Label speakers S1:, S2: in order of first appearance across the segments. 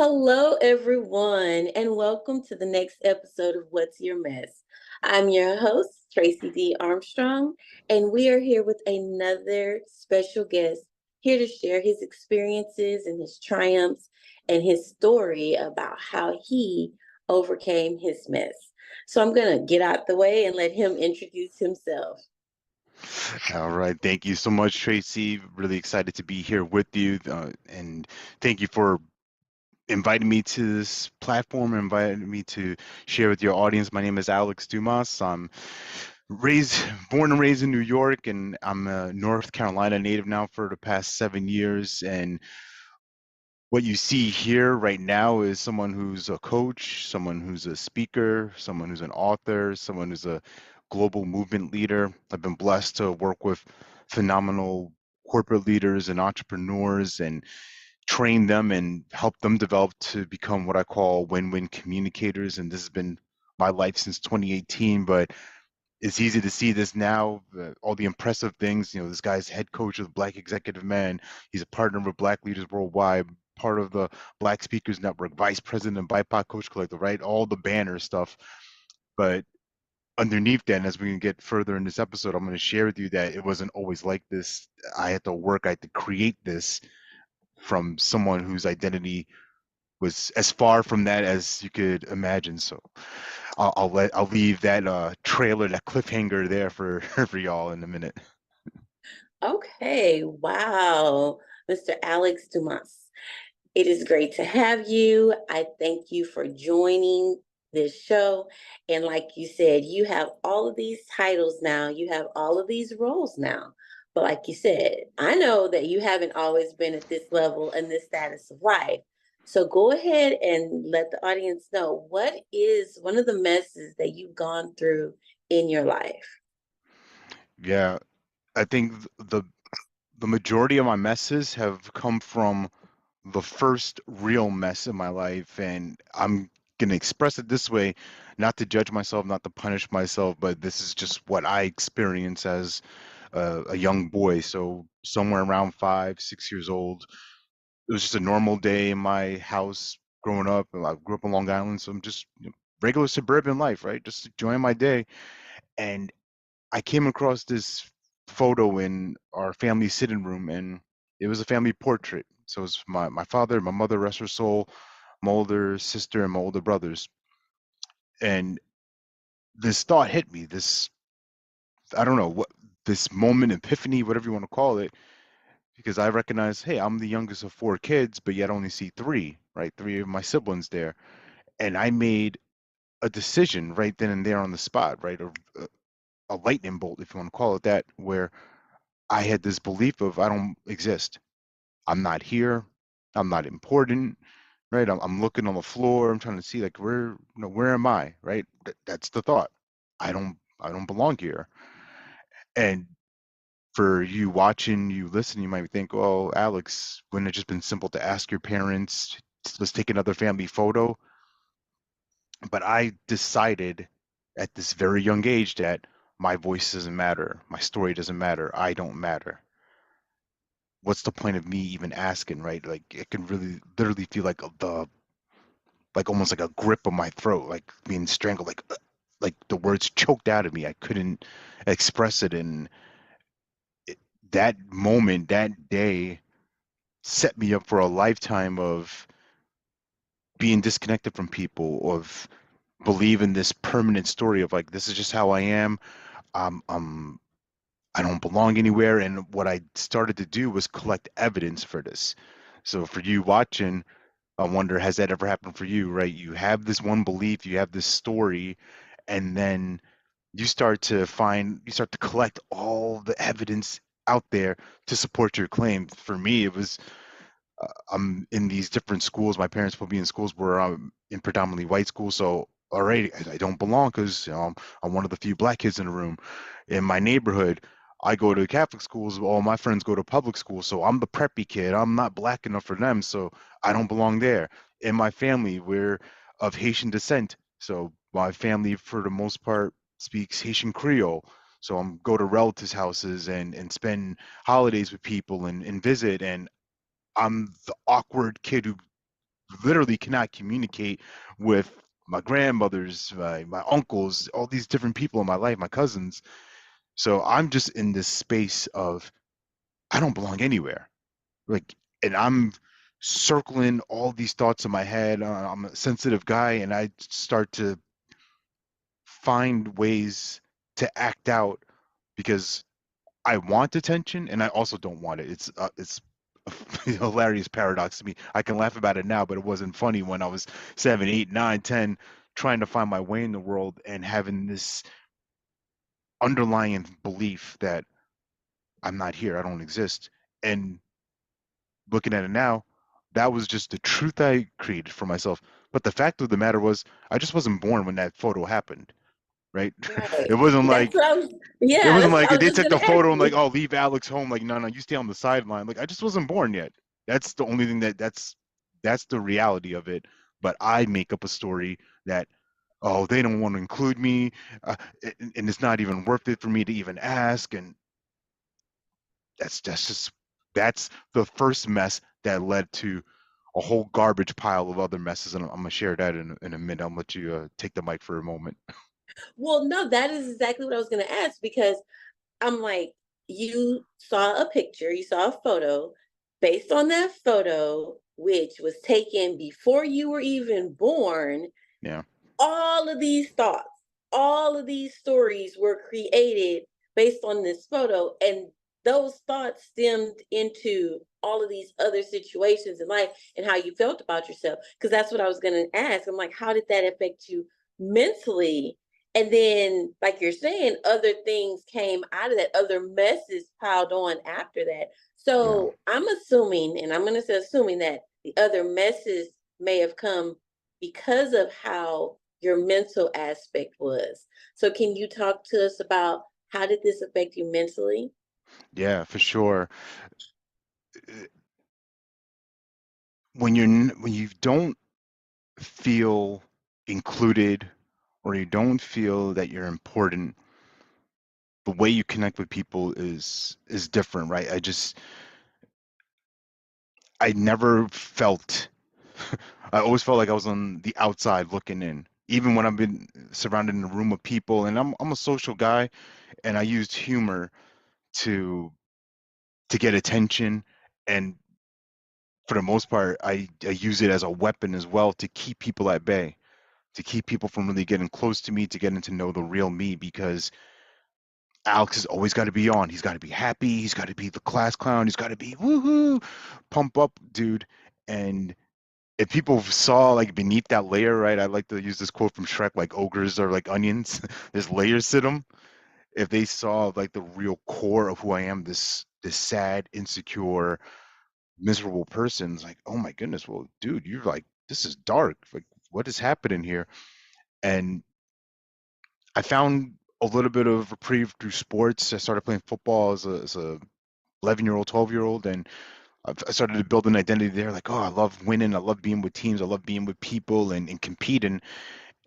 S1: Hello, everyone, and welcome to the next episode of What's Your Mess? I'm your host, Tracey D. Armstrong, and we are here with another special guest here to share his experiences and his triumphs and his story about how he overcame his mess. So I'm going to get out the way and let him introduce himself.
S2: All right. Thank you so much, Tracy. Really excited to be here with you. And thank you for inviting me to this platform, inviting me to share with your audience. My name is Alex Dumas. I'm raised, born and raised in New York, and I'm a North Carolina native now for the past 7 years. And what you see here right now is someone who's a coach, someone who's a speaker, someone who's an author, someone who's a global movement leader. I've been blessed to work with phenomenal corporate leaders and entrepreneurs and train them and help them develop to become what I call win-win communicators. And this has been my life since 2018, but it's easy to see this now, all the impressive things. This guy's head coach of the Black Executive Man. He's a partner with Black Leaders Worldwide, part of the Black Speakers Network, vice president of BIPOC Coach Collective, right? All the banner stuff. But underneath that, and as we can get further in this episode, I'm going to share with you that it wasn't always like this. I had to create this from someone whose identity was as far from that as you could imagine. So I'll leave that trailer, that cliffhanger there for for y'all in a minute.
S1: Okay, wow, Mr. Alex Dumas. It is great to have you. I thank you for joining this show. And like you said, you have all of these titles now, you have all of these roles now. But like you said, I know that you haven't always been at this level and this status of life. So go ahead and let the audience know what is one of the messes that you've gone through in your life.
S2: Yeah, I think the majority of my messes have come from the first real mess in my life, and I'm gonna express it this way, not to judge myself, not to punish myself, but this is just what I experienced as a young boy. So somewhere around 5, 6 years old, it was just a normal day in my house growing up. I grew up on Long Island, so I'm just regular suburban life, right? Just enjoying my day. And I came across this photo in our family sitting room, and it was a family portrait. So it's my father, my mother, rest her soul, my older sister, and my older brothers. And this thought hit me. I don't know what, this moment, epiphany, whatever you want to call it, because I recognize, hey, I'm the youngest of four kids, but yet only see three, right? Three of my siblings there. And I made a decision right then and there on the spot, right? A lightning bolt, if you want to call it that, where I had this belief of I don't exist. I'm not here. I'm not important, right? I'm looking on the floor. I'm trying to see like where am I, right? That's the thought. I don't belong here. And for you watching, you listen, you might think, well, Alex, wouldn't it just been simple to ask your parents, let's take another family photo? But I decided at this very young age that my voice doesn't matter, my story doesn't matter, I don't matter. What's the point of me even asking, right? Like it can really literally feel like like almost like a grip on my throat, like being strangled, like the words choked out of me. I couldn't express it, and it, that moment, that day, set me up for a lifetime of being disconnected from people, of believing this permanent story of like this is just how I am. I'm I don't belong anywhere. And what I started to do was collect evidence for this. So for you watching, I wonder, has that ever happened for you, right? You have this one belief, you have this story, and then you start to collect all the evidence out there to support your claim. For me, it was I'm in these different schools. My parents put me in schools where I'm in predominantly white schools, so already I don't belong because I'm one of the few black kids in the room. In my neighborhood, I go to Catholic schools. All my friends go to public schools, so I'm the preppy kid. I'm not black enough for them, so I don't belong there. In my family, we're of Haitian descent, so my family, for the most part, speaks Haitian Creole. So I'm go to relatives' houses and spend holidays with people and visit, and I'm the awkward kid who literally cannot communicate with my grandmothers, my uncles, all these different people in my life, my cousins. So I'm just in this space of I don't belong anywhere. Like, and I'm circling all these thoughts in my head. I'm a sensitive guy, and I start to find ways to act out because I want attention and I also don't want it. It's a hilarious paradox to me. I can laugh about it now, but it wasn't funny when I was 7, 8, 9, 10, trying to find my way in the world and having this underlying belief that I'm not here, I don't exist. And looking at it now, that was just the truth I created for myself. But the fact of the matter was, I just wasn't born when that photo happened, right?
S1: Right.
S2: It wasn't
S1: That's
S2: like
S1: what I was,
S2: it
S1: yeah,
S2: wasn't
S1: that's
S2: like
S1: what I was
S2: they
S1: just
S2: took
S1: gonna
S2: the
S1: ask
S2: photo and like,
S1: you.
S2: oh, leave Alex home. Like, no, no, you stay on the sideline. Like, I just wasn't born yet. That's the only thing that's the reality of it. But I make up a story that, oh, they don't want to include me, and it's not even worth it for me to even ask. And that's the first mess that led to a whole garbage pile of other messes. And I'm gonna share that in a minute. I'll let you take the mic for a moment.
S1: Well, no, that is exactly what I was gonna ask because I'm like, you saw a picture, you saw a photo. Based on that photo, which was taken before you were even born,
S2: Yeah,
S1: all of these thoughts, all of these stories were created based on this photo. And those thoughts stemmed into all of these other situations in life and how you felt about yourself. Because that's what I was going to ask. I'm like, how did that affect you mentally? And then, like you're saying, other things came out of that, other messes piled on after that.
S2: yeah.
S1: So I'm assuming, and I'm going to say assuming that the other messes may have come because of how your mental aspect was. So can you talk to us about how did this affect you mentally?
S2: Yeah, for sure. When you don't feel included or you don't feel that you're important, the way you connect with people is different, right? I never felt I always felt like I was on the outside looking in. Even when I've been surrounded in a room of people, and I'm a social guy, and I used humor to get attention, and for the most part, I use it as a weapon as well to keep people at bay, to keep people from really getting close to me, to getting to know the real me, because Alex has always got to be on. He's got to be happy. He's got to be the class clown. He's got to be woohoo, pump up, dude. And if people saw like beneath that layer, right? I like to use this quote from Shrek, like ogres are like onions. There's layers to them. If they saw like the real core of who I am, this sad, insecure, miserable person, it's like, oh my goodness, well, dude, you're like, this is dark. Like, what is happening here? And I found a little bit of reprieve through sports. I started playing football as a 11-year-old, 12-year-old, and I started to build an identity there. Like, oh, I love winning. I love being with teams. I love being with people and competing.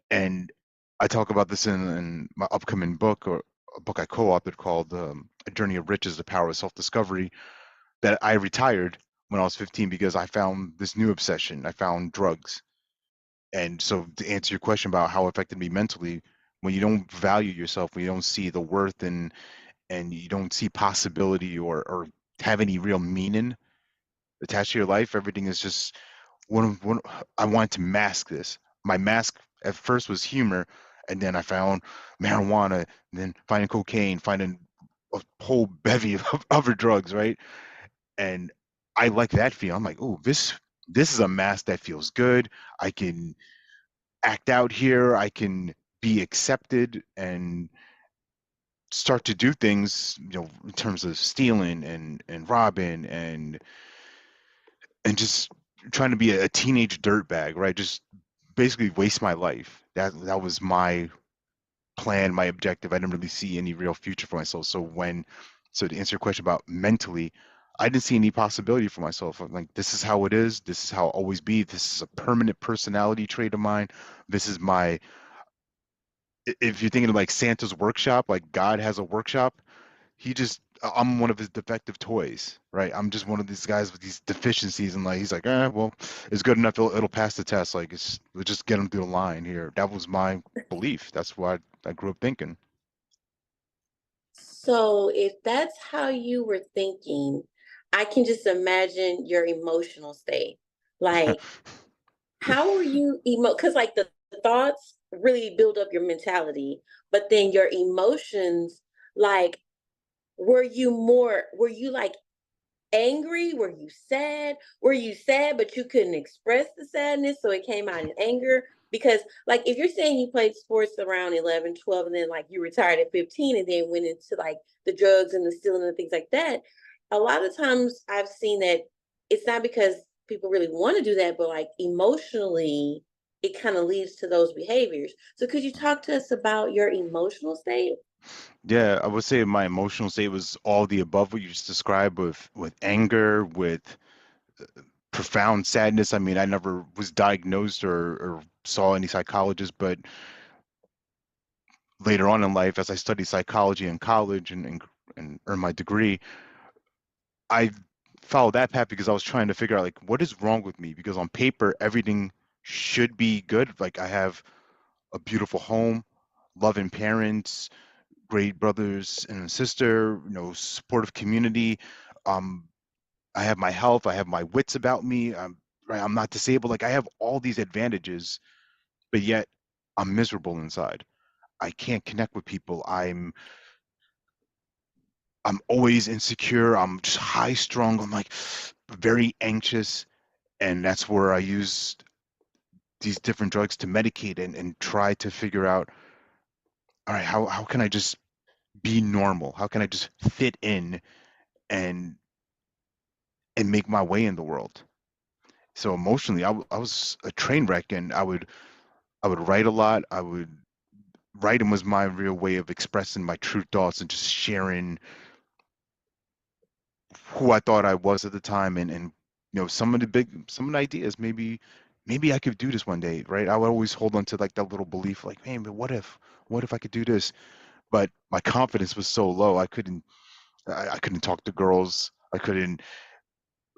S2: And I talk about this in my upcoming book, or a book I co-authored called A Journey of Riches, The Power of Self-Discovery, that I retired when I was 15 because I found this new obsession. I found drugs. And so to answer your question about how it affected me mentally, when you don't value yourself, when you don't see the worth and you don't see possibility or have any real meaning attached to your life, everything is just one I wanted to mask this. My mask at first was humor, and then I found marijuana, and then finding cocaine, finding a whole bevy of other drugs, right? And I like that feel. I'm like, oh, this is a mask that feels good. I can act out here. I can be accepted and start to do things, in terms of stealing and robbing and just trying to be a teenage dirtbag, right? Just basically waste my life. That was my plan, my objective. I didn't really see any real future for myself. So to answer your question about mentally, I didn't see any possibility for myself. I'm like, this is how it is. This is how I'll always be. This is a permanent personality trait of mine. This is my, if you're thinking of like Santa's workshop, like God has a workshop, he just I'm one of his defective toys, right? I'm just one of these guys with these deficiencies, and like he's like, well, it's good enough. It'll pass the test. Like we'll just get him through the line here. That was my belief. That's what I grew up thinking.
S1: So if that's how you were thinking, I can just imagine your emotional state. Like, how were you because like the thoughts really build up your mentality, but then your emotions, like, were you like angry? Were you sad? Were you sad, but you couldn't express the sadness, so it came out in anger? Because, like, if you're saying you played sports around 11, 12, and then, like, you retired at 15 and then went into, like, the drugs and the stealing and things like that, a lot of times I've seen that it's not because people really want to do that, but, like, emotionally, it kind of leads to those behaviors. So, could you talk to us about your emotional state?
S2: Yeah, I would say my emotional state was all the above what you just described, with anger, with profound sadness. I mean, I never was diagnosed or saw any psychologist, but later on in life, as I studied psychology in college and earned my degree, I followed that path because I was trying to figure out like what is wrong with me. Because on paper, everything should be good. Like I have a beautiful home, loving parents, great brothers and a sister, supportive community. Um, I have my health, I have my wits about me. Right, I'm not disabled. Like I have all these advantages, but yet I'm miserable inside. I can't connect with people. I'm always insecure. I'm just high strung. I'm like very anxious, and that's where I use these different drugs to medicate and try to figure out, all right, how can I just be normal? How can I just fit in and make my way in the world? So emotionally, I was a train wreck, and I would write a lot. Writing was my real way of expressing my true thoughts and just sharing who I thought I was at the time, and some of the ideas. Maybe I could do this one day, right? I would always hold on to like that little belief, like, man, but what if I could do this? But my confidence was so low, I couldn't talk to girls.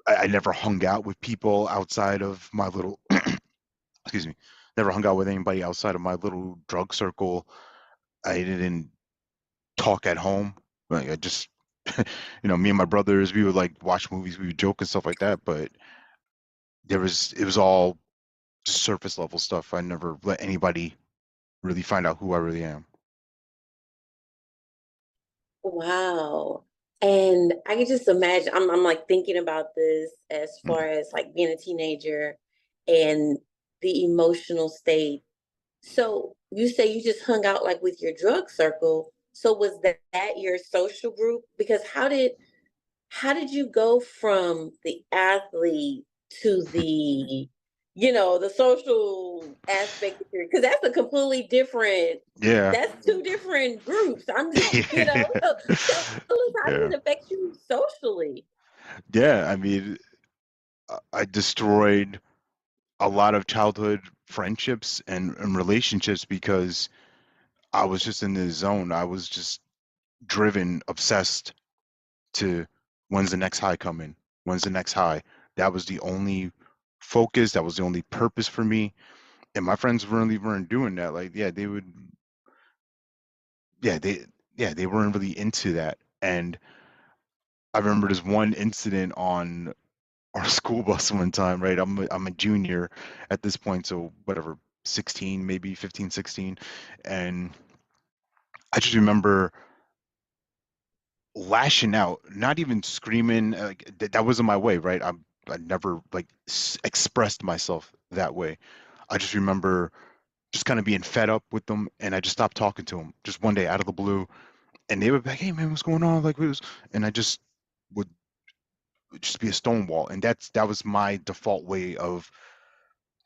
S2: I never hung out with people outside of my little excuse me, never hung out with anybody outside of my little drug circle. I didn't talk at home. Like I just, me and my brothers, we would like watch movies, we would joke and stuff like that. But it was all just surface level stuff. I never let anybody really find out who I really am.
S1: Wow. And I can just imagine, I'm like thinking about this as far
S2: Mm.
S1: as like being a teenager and the emotional state. So you say you just hung out like with your drug circle. So was that your social group? Because how did you go from the athlete to the social aspect? Because that's a completely different,
S2: Yeah.
S1: that's two different groups. I'm just, so tell us, how did
S2: Yeah.
S1: it affect you socially?
S2: Yeah. I mean, I destroyed a lot of childhood friendships and relationships because I was just in this zone. I was just driven, obsessed to when's the next high coming? When's the next high? That was the only focus. That was the only purpose for me. And my friends really weren't doing that. Like, yeah, they weren't really into that. And I remember this one incident on our school bus one time, right? I'm a junior at this point, so whatever, 16, maybe 15, 16. And I just remember lashing out, not even screaming. Like that wasn't my way, right? I never like expressed myself that way. I just remember just kind of being fed up with them, and I just stopped talking to them just one day out of the blue. And they would be like, "Hey man, what's going on?" Like, what was? And I just would just be a stonewall, and that was my default way of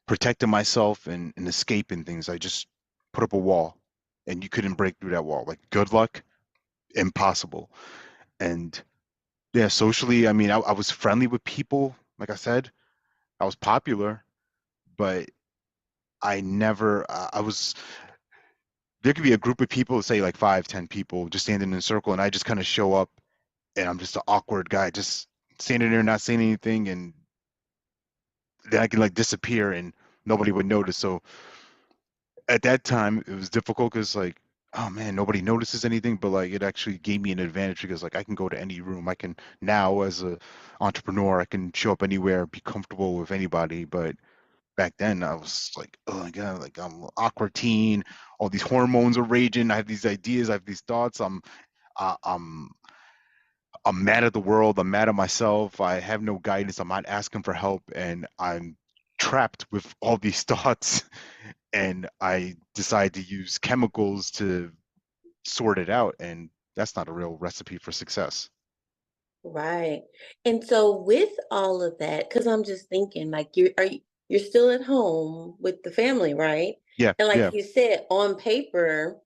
S2: protecting myself and escaping things. I just put up a wall, and you couldn't break through that wall. Like, good luck, impossible. And yeah, socially, I mean, I was friendly with people. Like I said, I was popular, but I never, I was, there could be a group of people, say like 5, 10 people just standing in a circle, and I just kind of show up and I'm just an awkward guy, just standing there not saying anything, and then I can like disappear and nobody would notice. So at that time it was difficult because like, oh man, nobody notices anything, but like it actually gave me an advantage because like I can go to any room. I can now as a entrepreneur, I can show up anywhere, be comfortable with anybody. But back then I was like, oh my God, like I'm an awkward teen, all these hormones are raging, I have these ideas, I have these thoughts, uh, I'm I'm mad at the world. I'm mad at myself. I have no guidance. I'm not asking for help, and I'm trapped with all these thoughts. And I decide to use chemicals to sort it out, and that's not a real recipe for success.
S1: Right. And so with all of that, because I'm just thinking, like you're still at home with the family, right?
S2: Yeah,
S1: And like
S2: yeah,
S1: you said, on paper,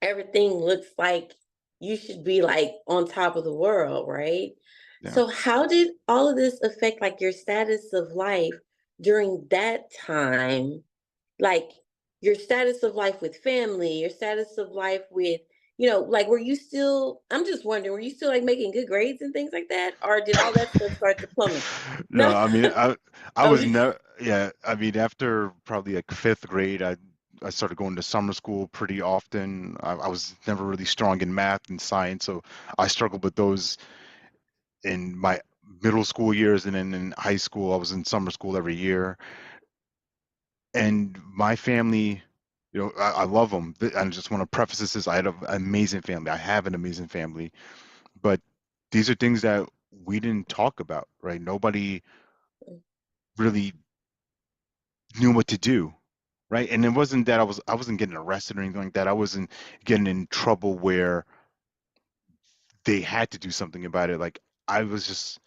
S1: everything looks like you should be like on top of the world, right?
S2: yeah.
S1: So how did all of this affect like your status of life during that time? Like your status of life with family, your status of life with, like were you still, I'm just wondering, were you still like making good grades and things like that? Or did all that stuff start to plummet?
S2: No,
S1: No.
S2: I mean, I
S1: Oh,
S2: was never. Yeah, I mean, after probably like fifth grade, I started going to summer school pretty often. I was never really strong in math and science, so I struggled with those in my middle school years, and then in high school I was in summer school every year. And my family, I love them. I just want to preface this as I had an amazing family. I have an amazing family, but these are things that we didn't talk about, right? Nobody really knew what to do, right? And it wasn't that I wasn't getting arrested or anything like that. I wasn't getting in trouble where they had to do something about it. Like I was just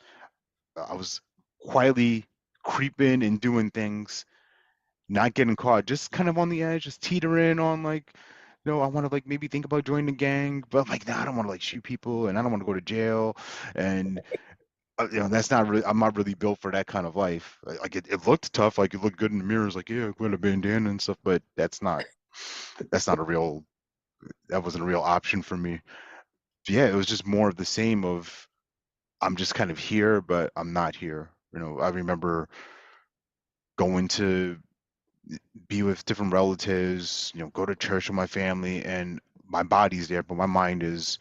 S2: I was quietly creeping and doing things, not getting caught, just kind of on the edge, just teetering on like, I want to like maybe think about joining a gang, but I'm like, nah, I don't want to like shoot people, and I don't want to go to jail, and that's not really, I'm not really built for that kind of life. Like it looked tough, like it looked good in the mirrors, like yeah, got a bandana and stuff, but that's not a real, that wasn't a real option for me. Yeah, it was just more of the same of I'm just kind of here, but I'm not here. I remember going to be with different relatives, go to church with my family, and my body's there, but my mind is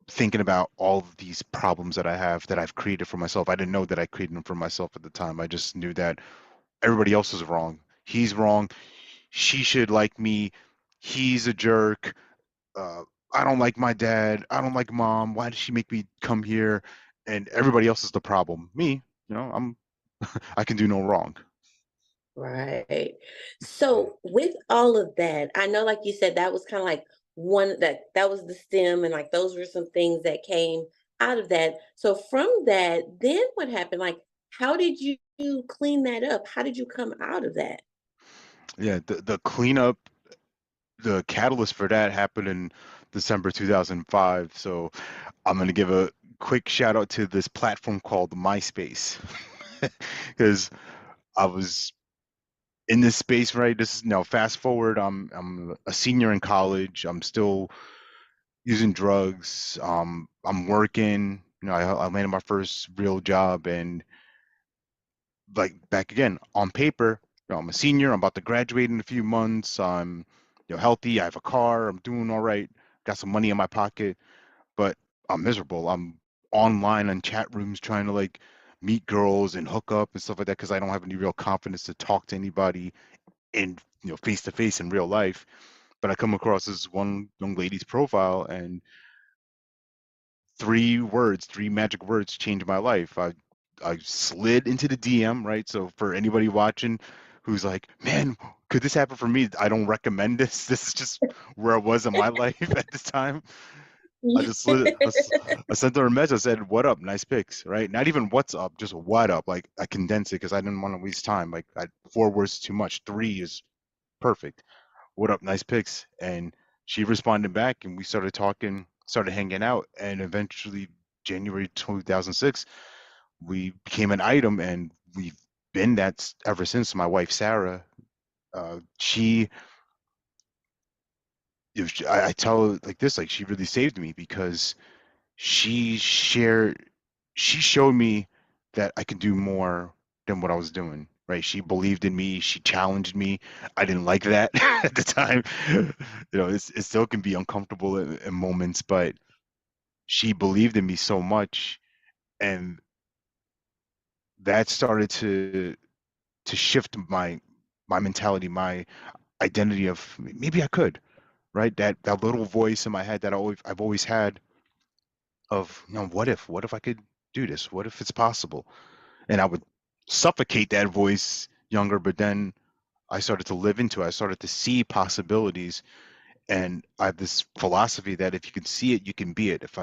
S2: thinking about all of these problems that I have that I've created for myself. I didn't know that I created them for myself at the time. I just knew that everybody else is wrong. He's wrong. She should like me. He's a jerk. Uh, I don't like my dad. I don't like mom. Why did she make me come here? And everybody else is the problem. Me, I can do no wrong.
S1: right. So with all of that, I know like you said that was kind of like one that was the stem and like those were some things that came out of that. So from that, then what happened? Like how did you clean that up? How did you come out of that?
S2: Yeah, the cleanup, the catalyst for that happened in December 2005. So I'm going to give a quick shout out to this platform called MySpace because I was in this space, right? This is now fast forward. I'm a senior in college. I'm still using drugs. I'm working. I landed my first real job, and like back again on paper, I'm a senior. I'm about to graduate in a few months. I'm healthy. I have a car. I'm doing all right. Got some money in my pocket, but I'm miserable. I'm online in chat rooms trying to like meet girls and hook up and stuff like that because I don't have any real confidence to talk to anybody in face to face in real life. But I come across this one young lady's profile, and three magic words changed my life. I slid into the DM, right? So for anybody watching who's like, man, could this happen for me? I don't recommend this. This is just where I was in my life at this time. I just slid. I sent her a message. I said, "What up? Nice pics." Right? Not even what's up, just what up. Like I condensed it because I didn't want to waste time. Like four words is too much. Three is perfect. What up? Nice pics. And she responded back, and we started talking, started hanging out, and eventually, January 2006, we became an item, and we've been that ever since. My wife Sarah, she, I tell her like this, like she really saved me because she shared she showed me that I could do more than what I was doing. Right? She believed in me. She challenged me. I didn't like that at the time. It still can be uncomfortable in moments, but she believed in me so much, and that started to shift my mentality, my identity of maybe I could, right? That little voice in my head that I've always had of, what if I could do this? What if it's possible? And I would suffocate that voice younger, but then I started to live into it. I started to see possibilities, and I have this philosophy that if you can see it, you can be it. If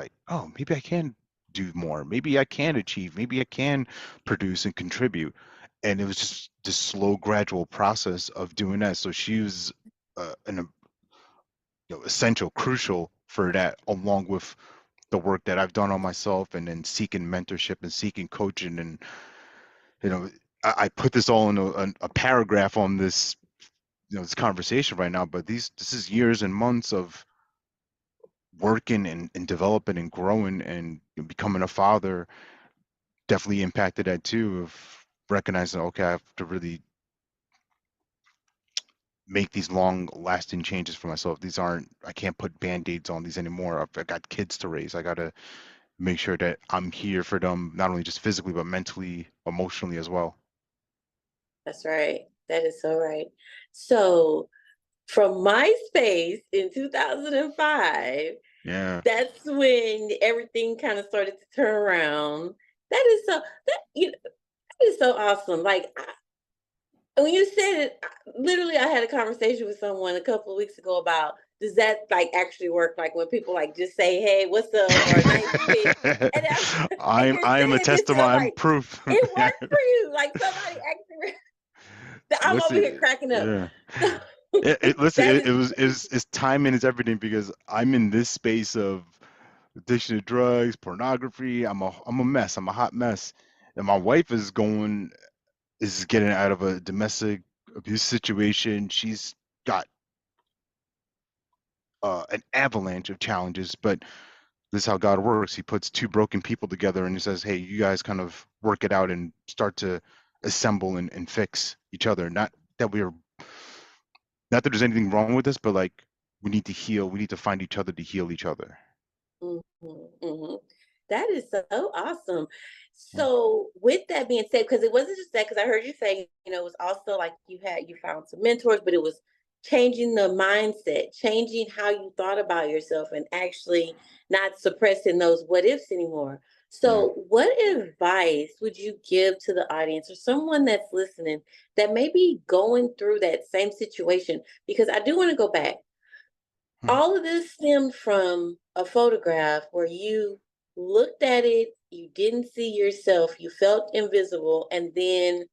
S2: maybe I can do more, maybe I can achieve, maybe I can produce and contribute. And it was just this slow, gradual process of doing that. So she was an essential, crucial for that, along with the work that I've done on myself, and then seeking mentorship and seeking coaching. And you know, I put this all in a paragraph on this conversation right now, but this is years and months of working and developing and growing and becoming a father. Definitely impacted that too, of recognizing, okay, I have to really make these long lasting changes for myself. I can't put band-aids on these anymore. I got kids to raise. I got to make sure that I'm here for them, not only just physically, but mentally, emotionally as well.
S1: That's right. That is so right. So from MySpace in 2005,
S2: Yeah.
S1: that's when everything kind of started to turn around. That is so that you know, that is so awesome. Like when you said it, literally, I had a conversation with someone a couple of weeks ago about does that like actually work? Like when people like just say, "Hey, what's up?" or "Nice fit," and and you're
S2: I'm a
S1: saying this, and I'm
S2: testimony. I'm
S1: like,
S2: proof.
S1: it
S2: Yeah.
S1: worked for you. Like somebody actually, I'm over here
S2: Listen,
S1: cracking up.
S2: yeah. Listen,
S1: That is,
S2: it's timing is everything, because I'm in this space of addiction to drugs, pornography. I'm a mess. I'm a hot mess, and my wife is getting out of a domestic abuse situation. She's got an avalanche of challenges, but this is how God works. He puts two broken people together and he says, "Hey, you guys kind of work it out and start to assemble and fix each other." That we're not that there's anything wrong with this, but like we need to heal. We need to find each other to heal each other.
S1: mhm, mhm. That is so awesome.
S2: Yeah.
S1: So, with that being said, because it wasn't just that, because I heard you say, it was also like you found some mentors, but it was changing the mindset, changing how you thought about yourself, and actually not suppressing those what ifs anymore.
S2: Yeah.
S1: So, what advice would you give to the audience or someone that's listening that may be going through that same situation? Because I do want to go back,
S2: Hmm.
S1: all of this stemmed from a photograph where you looked at it, you didn't see yourself, you felt invisible, and then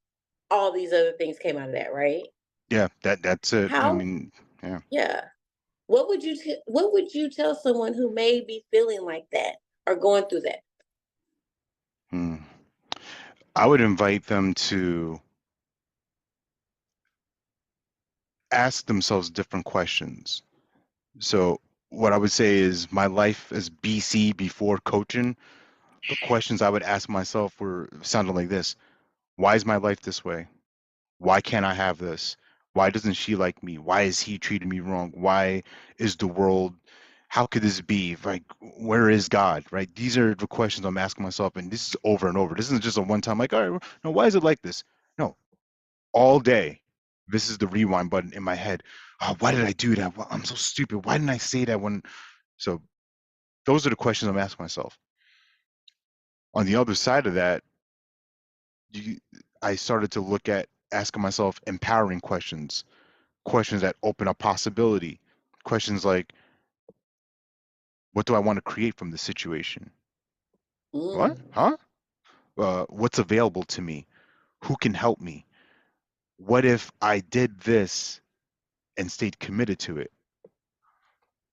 S1: all these other things came out of that, right?
S2: Yeah, that's it. I
S1: How,
S2: mean, yeah.
S1: yeah. What would you tell someone who may be feeling like that or going through that?
S2: Hmm. I would invite them to ask themselves different questions. So what I would say is my life as BC before coaching, the questions I would ask myself were sounded like this. Why is my life this way? Why can't I have this? Why doesn't she like me? Why is he treating me wrong? Why is the world, how could this be? Like, where is God? Right? These are the questions I'm asking myself, and this is over and over. This isn't just a one time, like, all right, no, why is it like this? No, all day. This is the rewind button in my head. Oh, why did I do that? Well, I'm so stupid. Why didn't I say that when? So those are the questions I'm asking myself. On the other side of that, you, I started to look at asking myself empowering questions, questions that open up possibility, questions like, what do I want to create from this situation? What?
S1: Mm,
S2: Huh? What's available to me? Who can help me? What if I did this and stayed committed to it?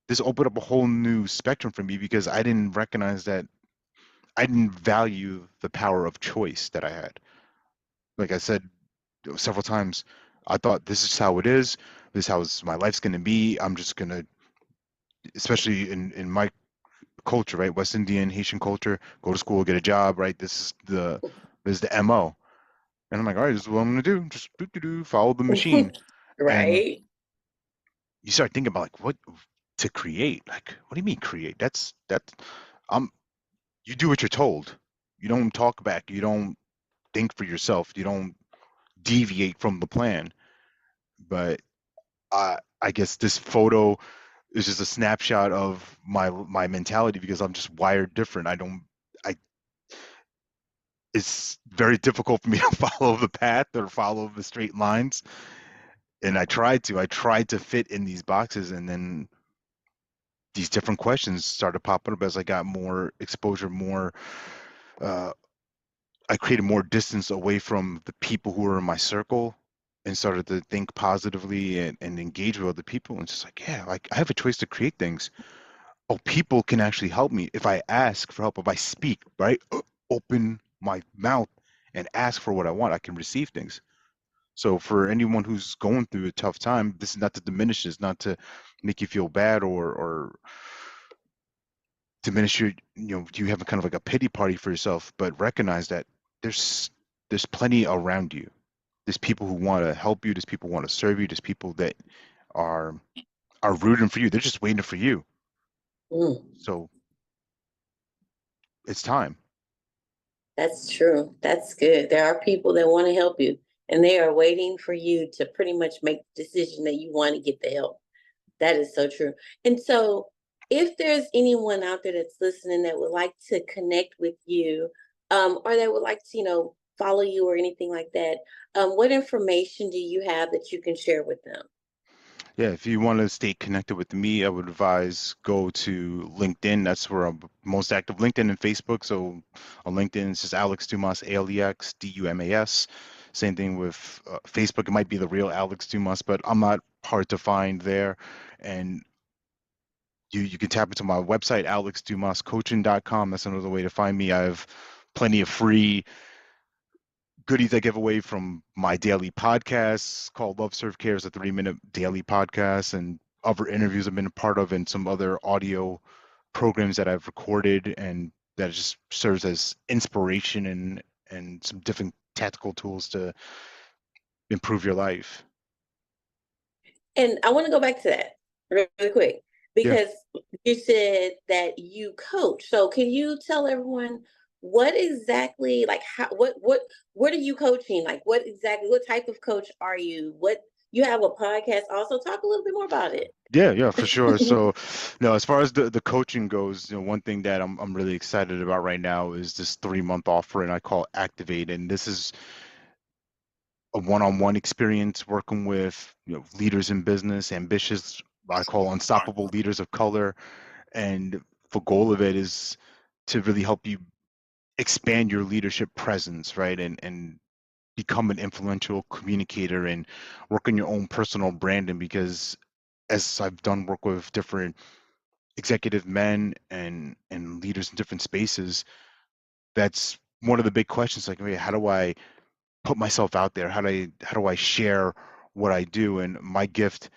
S2: This opened up a whole new spectrum for me, because I didn't recognize that I didn't value the power of choice that I had. Like I said several times, I thought this is how it is. This is how my life's going to be. I'm just going to, especially in my culture, right? West Indian, Haitian culture, go to school, get a job, right? This is the MO. And I'm like, all right, this is what I'm gonna do. Just follow the machine. And
S1: Right.
S2: you start thinking about like what to create. Like, what do you mean create? That's um you do what you're told. You don't talk back. You don't think for yourself. You don't deviate from the plan. But I guess this photo is just a snapshot of my mentality because I'm just wired different. I it's very difficult for me to follow the path or follow the straight lines. And I tried to fit in these boxes, and then these different questions started popping up as I got more exposure, more uh, I created more distance away from the people who were in my circle and started to think positively and engage with other people. And it's just like, yeah, like I have a choice to create things. Oh, people can actually help me if I ask for help, if I speak, right? Open my mouth and ask for what I want, I can receive things. So for anyone who's going through a tough time, this is not to diminish this, not to make you feel bad or diminish you have a kind of like a pity party for yourself, but recognize that there's there's plenty around you. There's people who want to help you, there's people who want to serve you, there's people that are are rooting for you. They're just waiting for you.
S1: Mm,
S2: So it's time.
S1: that's true. That's good. There are people that want to help you, and they are waiting for you to pretty much make the decision that you want to get the help. That is so true. And so, if there's anyone out there that's listening that would like to connect with you, or that would like to, follow you or anything like that, what information do you have that you can share with them?
S2: Yeah, if you want to stay connected with me, I would advise go to LinkedIn. That's where I'm most active. LinkedIn and Facebook. So on LinkedIn, it's just Alex Dumas, ALEX DUMAS. Same thing with Facebook. It might be the real Alex Dumas, but I'm not hard to find there. And you can tap into my website, alexdumascoaching.com. That's another way to find me. I have plenty of free goodies I give away from my daily podcasts called Love Serve Care is a 3-minute daily podcast and other interviews I've been a part of and some other audio programs that I've recorded and that just serves as inspiration and some different tactical tools to improve your life.
S1: And I want to go back to that really quick
S2: Yeah.
S1: because you said that you coach. So can you tell everyone what exactly, like, how, what are you coaching? Like, what exactly, what type of coach are you? What, you have a podcast also? Talk a little bit more about it.
S2: Yeah, for sure. So, no, as far as the coaching goes, one thing that I'm really excited about right now is this 3-month offer, and I call Activate, and this is a one-on-one experience working with leaders in business, ambitious, I call unstoppable leaders of color, and the goal of it is to really help you expand your leadership presence, right, and become an influential communicator and work on your own personal branding because as I've done work with different executive men and leaders in different spaces, that's one of the big questions like, okay, how do I put myself out there? How do I share what I do? And my gift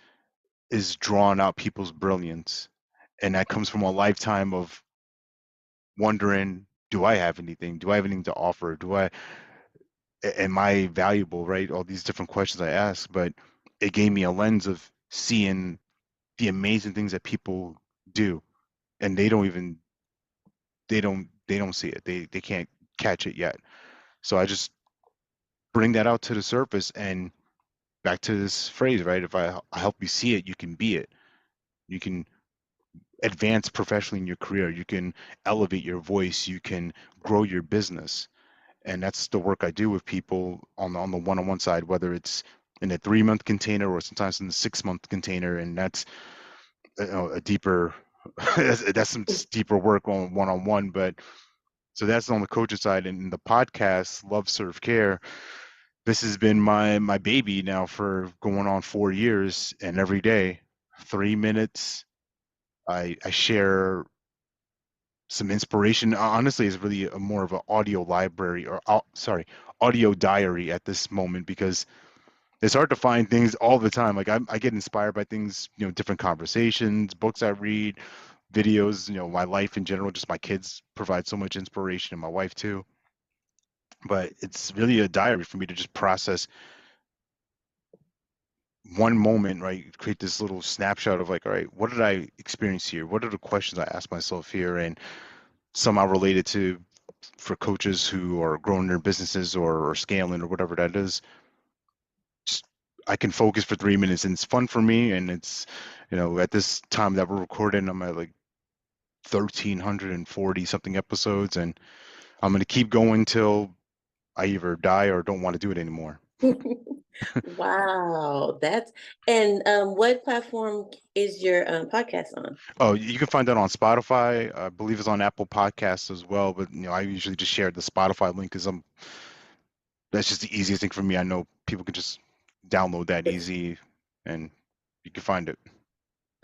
S2: is drawing out people's brilliance. And that comes from a lifetime of wondering, do I have anything? Do I have anything to offer? Am I valuable, right? All these different questions I ask, but it gave me a lens of seeing the amazing things that people do and they don't see it. They can't catch it yet. So I just bring that out to the surface and back to this phrase, right? If I help you see it, you can be it. You can advance professionally in your career. You can elevate your voice. You can grow your business. And that's the work I do with people on the one-on-one side, whether it's in a 3-month container or sometimes in the 6-month container. And that's a deeper, that's some deeper work on one-on-one. But so that's on the coaching side. And the podcast, Love Serve Care, this has been my baby now for going on 4 years, and every day 3 minutes I share some inspiration. Honestly, it's really a more of an audio library or sorry, audio diary at this moment because it's hard to find things all the time. Like I get inspired by things, different conversations, books I read, videos, my life in general, just my kids provide so much inspiration and my wife too. But it's really a diary for me to just process one moment, right? Create this little snapshot of like, all right, what did I experience here? What are the questions I asked myself here? And somehow related to for coaches who are growing their businesses or scaling or whatever that is. Just, I can focus for 3 minutes and it's fun for me. And it's, at this time that we're recording, I'm at like 1,340 something episodes, and I'm going to keep going till I either die or don't want to do it anymore.
S1: Wow, that's and what platform is your podcast on?
S2: Oh, you can find that on Spotify. I believe it's on Apple Podcasts as well. But I usually just share the Spotify link because that's just the easiest thing for me. I know people can just download that
S1: It's
S2: easy, and you can find it.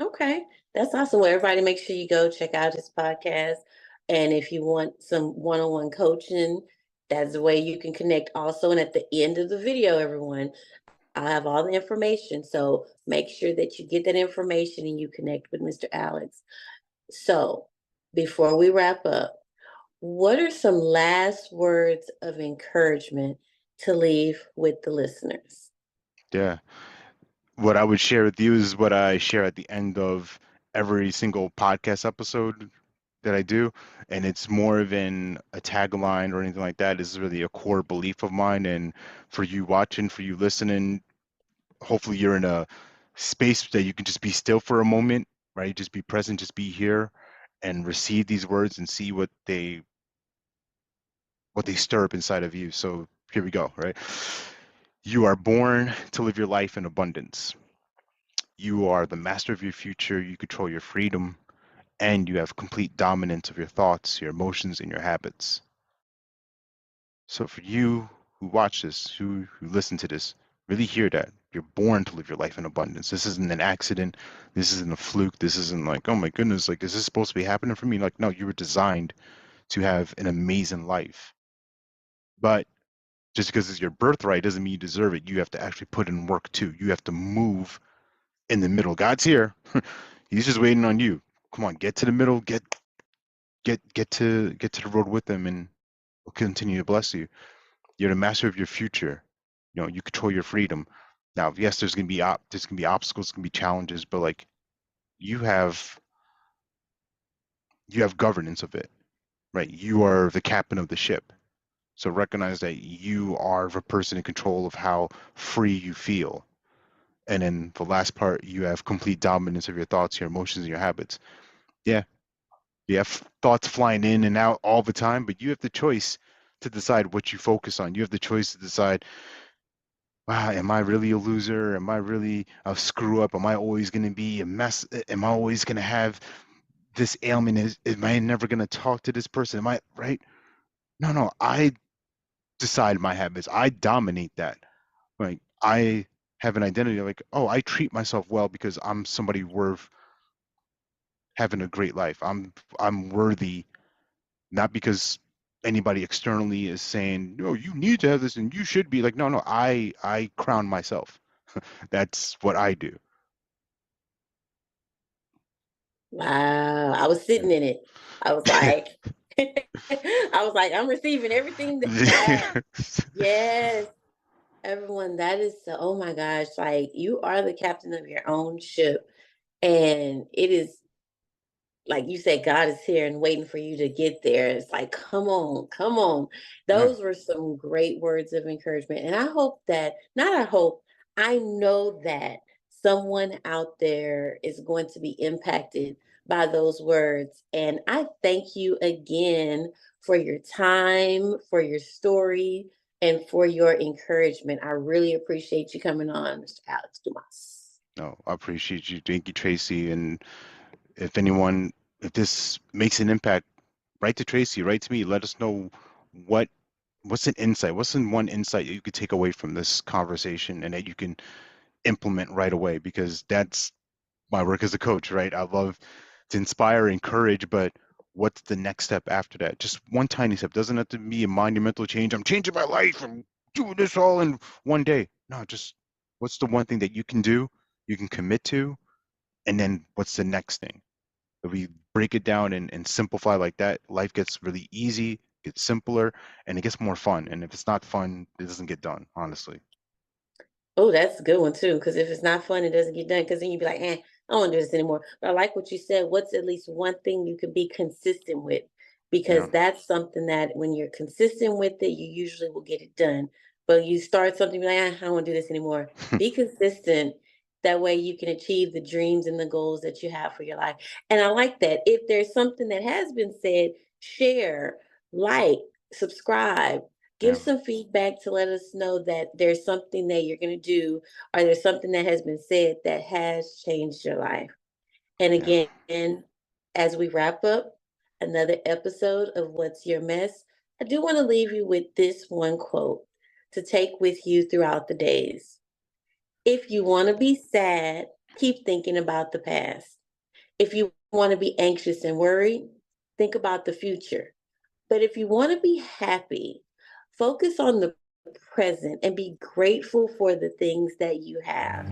S1: okay. That's awesome. Well, everybody make sure you go check out his podcast. And if you want some one-on-one coaching, that's the way you can connect also. And at the end of the video, everyone, I have all the information. So make sure that you get that information and you connect with Mr. Alex. So before we wrap up, what are some last words of encouragement to leave with the listeners?
S2: Yeah. What I would share with you is what I share at the end of every single podcast episode that I do. And it's more of a tagline or anything like that. It's really a core belief of mine. And for you watching, for you listening, hopefully you're in a space that you can just be still for a moment, right? Just be present, just be here and receive these words and see what they stir up inside of you. So here we go, right? You are born to live your life in abundance. You are the master of your future. You control your freedom, and you have complete dominance of your thoughts, your emotions, and your habits. So for you who watch this, who listen to this, really hear that. You're born to live your life in abundance. This isn't an accident. This isn't a fluke. This isn't like, oh my goodness, like, is this supposed to be happening for me? Like, no, you were designed to have an amazing life. But just because it's your birthright doesn't mean you deserve it. You have to actually put in work too. You have to move in the middle. God's here. He's just waiting on you. Come on, get to the middle, get to the road with him, and he'll continue to bless you. You're the master of your future. You control your freedom. Now, yes, there's gonna be obstacles, there's gonna be challenges, but like you have you have governance of it, right? You are the captain of the ship. So recognize that you are the person in control of how free you feel. And then the last part, you have complete dominance of your thoughts, your emotions, and your habits. Yeah, you have thoughts flying in and out all the time, but you have the choice to decide what you focus on. You have the choice to decide, wow, am I really a loser? Am I really a screw up? Am I always going to be a mess? Am I always going to have this ailment? Am I never going to talk to this person? Am I right? No, no, I decide my habits. I dominate that. Like I have an identity like, oh, I treat myself well because I'm somebody worth having a great life. I'm worthy, not because anybody externally is saying, no, you need to have this and you should be like, no, no, I crown myself. That's what I do.
S1: Wow, I was sitting in it. I was like, I was like, I'm receiving everything that yes, everyone, that is so, oh my gosh, like you are the captain of your own ship. And it is like you said, God is here and waiting for you to get there. It's like, come on, come on.
S2: Yeah.
S1: Those were some great words of encouragement. And I hope that, not I hope, I know that someone out there is going to be impacted by those words. And I thank you again for your time, for your story, and for your encouragement. I really appreciate you coming on, Mr. Alex Dumas.
S2: No, I appreciate you. Thank you, Tracy. And if anyone, if this makes an impact, write to Tracy, write to me. Let us know what what's an insight, what's in one insight that you could take away from this conversation and that you can implement right away, because that's my work as a coach, right? I love to inspire, encourage, but what's the next step after that? Just one tiny step. Doesn't have to be a monumental change. I'm changing my life. I'm doing this all in one day. No, just what's the one thing that you can do, you can commit to, and then what's the next thing? That we break it down and simplify like that, life gets really easy, gets simpler, and it gets more fun. And if it's not fun, it doesn't get done, honestly.
S1: Oh, that's a good one too. Because if it's not fun, it doesn't get done. Because then you'd be like, I don't want to do this anymore. But I like what you said. What's at least one thing you can be consistent with?
S2: Yeah.
S1: Because that's something that when you're consistent with it, you usually will get it done. But you start something, be like, I don't want to do this anymore. Be consistent. That way you can achieve the dreams and the goals that you have for your life. And I like that. If there's something that has been said, share, like, subscribe, give
S2: Yeah.
S1: some feedback to let us know that there's something that you're going to do or there's something that has been said that has changed your life. And
S2: Yeah.
S1: again, as we wrap up another episode of What's Your Mess, I do want to leave you with this one quote to take with you throughout the days. If you want to be sad, keep thinking about the past. If you want to be anxious and worried, think about the future. But if you want to be happy, focus on the present and be grateful for the things that you have.